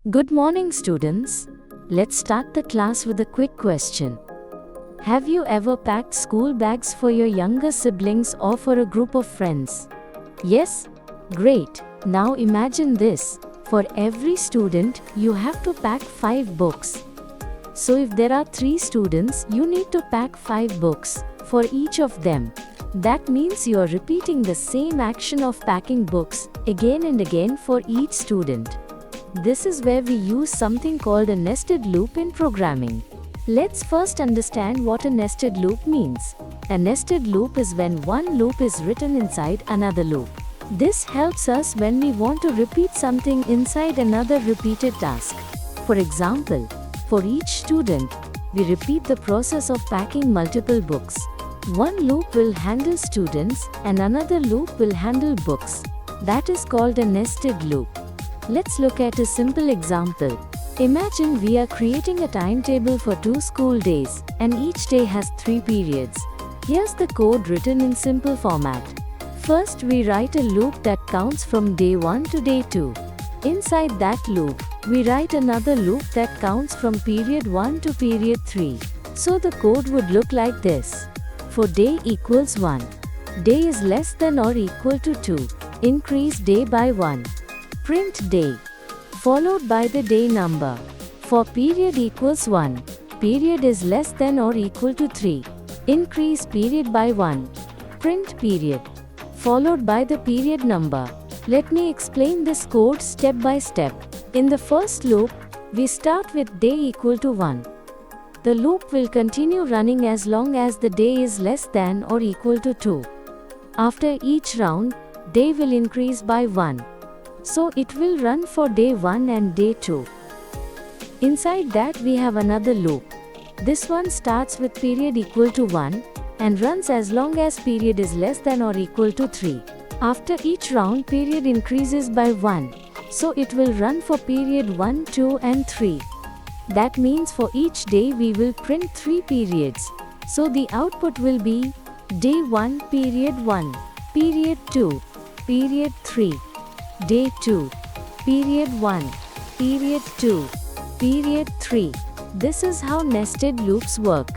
Good morning, students. Let's start the class with a quick question. Have you ever packed school bags for your younger siblings or for a group of friends? Yes? Great. Now imagine this. For every student, you have to pack 5 books. So if there are 3 students, you need to pack 5 books for each of them. That means you are repeating the same action of packing books again and again for each student. This is where we use something called a nested loop in programming. Let's first understand what a nested loop means. A nested loop is when one loop is written inside another loop. This helps us when we want to repeat something inside another repeated task. For example, for each student, we repeat the process of packing multiple books. One loop will handle students and another loop will handle books. That is called a nested loop. Let's look at a simple example. Imagine we are creating a timetable for 2 school days, and each day has 3 periods. Here's the code written in simple format. First, we write a loop that counts from day 1 to day 2. Inside that loop, we write another loop that counts from period 1 to period 3. So the code would look like this. For day equals 1, day is less than or equal to 2. Increase day by 1. Print day, followed by the day number. For period equals 1, period is less than or equal to 3. Increase period by 1. Print period, followed by the period number. Let me explain this code step by step. In the first loop, we start with day equal to 1. The loop will continue running as long as the day is less than or equal to 2. After each round, day will increase by 1. So it will run for day 1 and day 2. Inside that we have another loop. This one starts with period equal to 1 and runs as long as period is less than or equal to 3. After each round, period increases by 1. So it will run for period 1, 2 and 3. That means for each day we will print 3 periods. So the output will be day 1, period 1, period 2, period 3. Day 2, period 1, period 2, period 3. This is how nested loops work.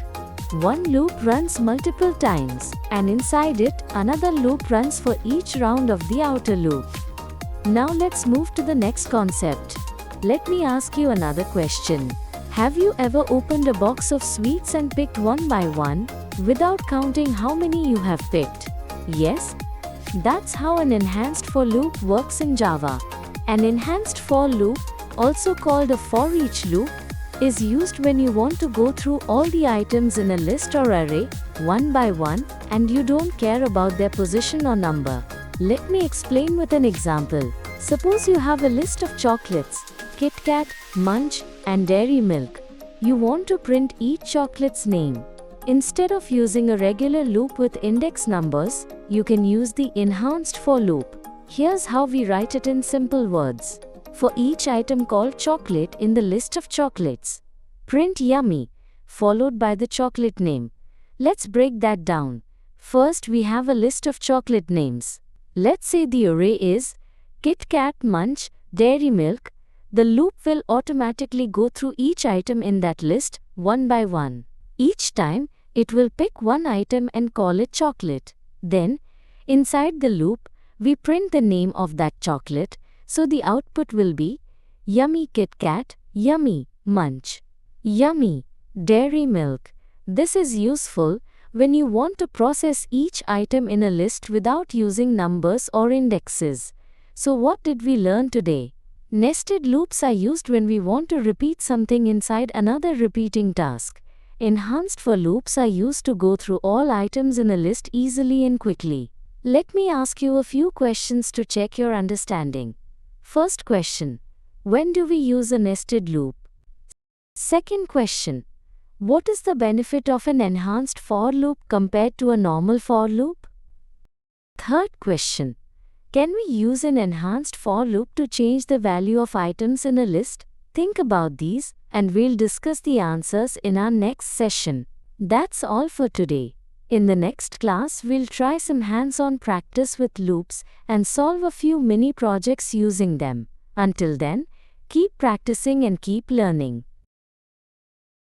One loop runs multiple times, and inside it, another loop runs for each round of the outer loop. Now let's move to the next concept. Let me ask you another question. Have you ever opened a box of sweets and picked one by one, without counting how many you have picked? Yes? That's how an enhanced for loop works in Java. An enhanced for loop, also called a for each loop, is used when you want to go through all the items in a list or array, one by one, and you don't care about their position or number. Let me explain with an example. Suppose you have a list of chocolates, Kit Kat, Munch, and Dairy Milk. You want to print each chocolate's name. Instead of using a regular loop with index numbers, you can use the enhanced for loop. Here's how we write it in simple words. For each item called chocolate in the list of chocolates, print yummy, followed by the chocolate name. Let's break that down. First, we have a list of chocolate names. Let's say the array is Kit Kat, Munch, Dairy Milk. The loop will automatically go through each item in that list, one by one. Each time, it will pick one item and call it chocolate. Then, inside the loop, we print the name of that chocolate, so the output will be Yummy Kit Kat, Yummy Munch, Yummy Dairy Milk. This is useful when you want to process each item in a list without using numbers or indexes. So what did we learn today? Nested loops are used when we want to repeat something inside another repeating task. Enhanced for loops are used to go through all items in a list easily and quickly. Let me ask you a few questions to check your understanding. First question. When do we use a nested loop? Second question. What is the benefit of an enhanced for loop compared to a normal for loop? Third question. Can we use an enhanced for loop to change the value of items in a list? Think about these, and we'll discuss the answers in our next session. That's all for today. In the next class, we'll try some hands-on practice with loops and solve a few mini projects using them. Until then, Keep practicing and keep learning.